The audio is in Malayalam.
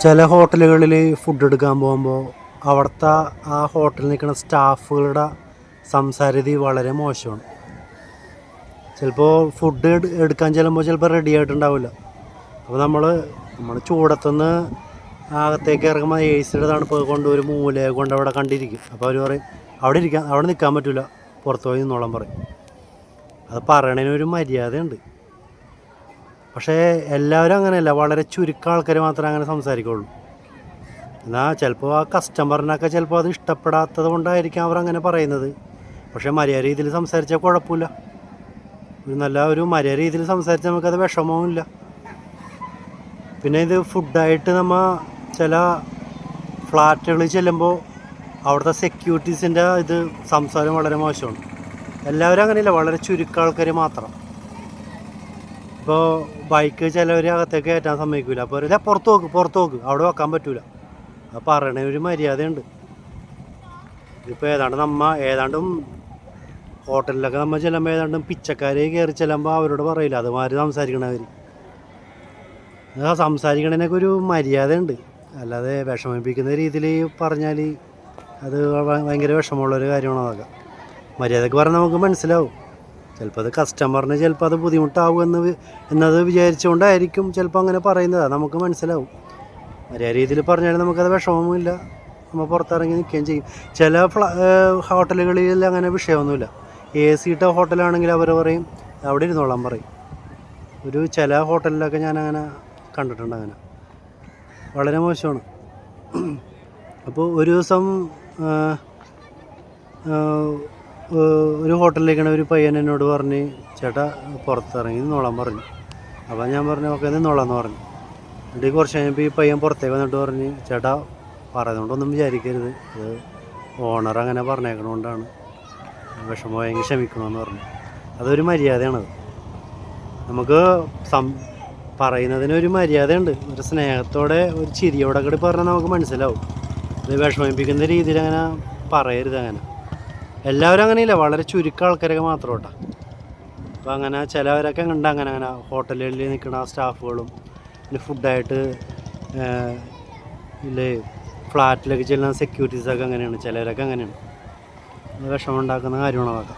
ചില ഹോട്ടലുകളിൽ ഫുഡ് എടുക്കാൻ പോകുമ്പോൾ അവിടുത്തെ ആ ഹോട്ടലിൽ നിൽക്കുന്ന സ്റ്റാഫുകളുടെ സംസാരരീതി വളരെ മോശമാണ്. ചിലപ്പോൾ ഫുഡ് എടുക്കാൻ ചെല്ലുമ്പോൾ ചിലപ്പോൾ റെഡി ആയിട്ടുണ്ടാവില്ല. അപ്പോൾ നമ്മൾ ചൂടത്തുനിന്ന് അകത്തേക്ക് ഇറങ്ങുമ്പോൾ എ സിയുടെ തണുപ്പ് കൊണ്ട് ഒരു മൂലയെ കൊണ്ട് അവിടെ കണ്ടിരിക്കും. അപ്പോൾ അവർ പറയും അവിടെ നിൽക്കാൻ പറ്റില്ല, പുറത്ത് പോയി നിന്നോളാൻ പറയും. അത് പറയണതിനൊരു മര്യാദയുണ്ട്. പക്ഷേ എല്ലാവരും അങ്ങനെയല്ല, വളരെ ചുരുക്കം ആൾക്കാർ മാത്രമേ അങ്ങനെ സംസാരിക്കുള്ളൂ. എന്നാൽ ചിലപ്പോൾ ആ കസ്റ്റമറിനൊക്കെ ചിലപ്പോൾ അത് ഇഷ്ടപ്പെടാത്തത് കൊണ്ടായിരിക്കും അവരങ്ങനെ പറയുന്നത്. പക്ഷേ മര്യാദ രീതിയിൽ സംസാരിച്ചാൽ കുഴപ്പമില്ല. ഒരു മര്യാദ രീതിയിൽ സംസാരിച്ചാൽ നമുക്കത് വിഷമവുമില്ല. പിന്നെ ഇത് ഫുഡായിട്ട് നമ്മൾ ചില ഫ്ലാറ്റുകളിൽ ചെല്ലുമ്പോൾ അവിടുത്തെ സെക്യൂരിറ്റീസിൻ്റെ സംസാരം വളരെ മോശമാണ്. എല്ലാവരും അങ്ങനെയില്ല, വളരെ ചുരുക്കം ആൾക്കാർ മാത്രം. ഇപ്പോൾ ബൈക്ക് ചിലവർ അകത്തേക്ക് കയറ്റാൻ സമ്മതിക്കില്ല. അപ്പോൾ ഇതേ പുറത്ത് നോക്ക് അവിടെ വെക്കാൻ പറ്റില്ല. അത് പറയണ ഒരു മര്യാദയുണ്ട്. ഇപ്പോൾ ഏതാണ്ടും ഹോട്ടലിലൊക്കെ നമ്മൾ ചെല്ലുമ്പോൾ ഏതാണ്ടും പിച്ചക്കാരെ കയറി ചെല്ലുമ്പോൾ അവരോട് പറയില്ല, അതുമാതിരി സംസാരിക്കണവർ. സംസാരിക്കണതിനൊക്കെ ഒരു മര്യാദയുണ്ട്. അല്ലാതെ വിഷമിപ്പിക്കുന്ന രീതിയിൽ പറഞ്ഞാൽ അത് ഭയങ്കര വിഷമമുള്ളൊരു കാര്യമാണ്. അതൊക്കെ മര്യാദക്ക് പറഞ്ഞാൽ നമുക്ക് മനസ്സിലാവും. ചിലപ്പോൾ അത് കസ്റ്റമറിന് ചിലപ്പോൾ അത് ബുദ്ധിമുട്ടാവും എന്നത് വിചാരിച്ചുകൊണ്ടായിരിക്കും ചിലപ്പോൾ അങ്ങനെ പറയുന്നത്. നമുക്ക് മനസ്സിലാവും. മര്യാദ രീതിയിൽ പറഞ്ഞാൽ നമുക്കത് വിഷമവുമില്ല, നമ്മൾ പുറത്തിറങ്ങി നിൽക്കുകയും ചെയ്യും. ചില ഹോട്ടലുകളിൽ അങ്ങനെ വിഷയമൊന്നുമില്ല. എ സി ഇട്ട ഹോട്ടലാണെങ്കിൽ അവർ പറയും അവിടെ ഇരുന്നോളാൻ പറയും. ചില ഹോട്ടലിലൊക്കെ ഞാനങ്ങനെ കണ്ടിട്ടുണ്ട്. അങ്ങനെ വളരെ മോശമാണ്. അപ്പോൾ ഒരു ദിവസം ഒരു ഹോട്ടലിലേക്കാണ് ഒരു പയ്യൻ എന്നോട് പറഞ്ഞ്, ചേട്ടാ പുറത്തിറങ്ങി നിന്നോളാൻ പറഞ്ഞു. അപ്പോൾ ഞാൻ പറഞ്ഞു ഓക്കെ നിന്നോളാന്ന് പറഞ്ഞു. എന്നിട്ട് കുറച്ച് കഴിഞ്ഞപ്പോൾ ഈ പയ്യൻ പുറത്തേക്ക് വന്നിട്ട് പറഞ്ഞ്, ചേട്ടാ പറയുന്നതുകൊണ്ടൊന്നും വിചാരിക്കരുത്, അത് ഓണർ അങ്ങനെ പറഞ്ഞേക്കണോണ്ടാണ്, വിഷമമായെങ്കിൽ ക്ഷമിക്കണമെന്ന് പറഞ്ഞു. അതൊരു മര്യാദയാണത്. നമുക്ക് പറയുന്നതിനൊരു മര്യാദയുണ്ട്. ഒരു സ്നേഹത്തോടെ ഒരു ചിരിയോടെ കൂടി പറഞ്ഞാൽ നമുക്ക് മനസ്സിലാവും. ഇത് വിഷമിപ്പിക്കുന്ന രീതിയിൽ അങ്ങനെ പറയരുത്. അങ്ങനെ എല്ലാവരും അങ്ങനെയില്ല, വളരെ ചുരുക്കം ആൾക്കാരൊക്കെ മാത്രം കേട്ടോ. അപ്പോൾ അങ്ങനെ ചിലവരൊക്കെ ഉണ്ട് അങ്ങനെ ഹോട്ടലുകളിൽ നിൽക്കുന്ന സ്റ്റാഫുകളും പിന്നെ ഫുഡായിട്ട് ഫ്ലാറ്റിലൊക്കെ ചെല്ലുന്ന സെക്യൂരിറ്റീസൊക്കെ അങ്ങനെയാണ്. ചിലവരൊക്കെ അങ്ങനെയാണ്. വിഷമം ഉണ്ടാക്കുന്ന കാര്യമാണ് അതൊക്കെ.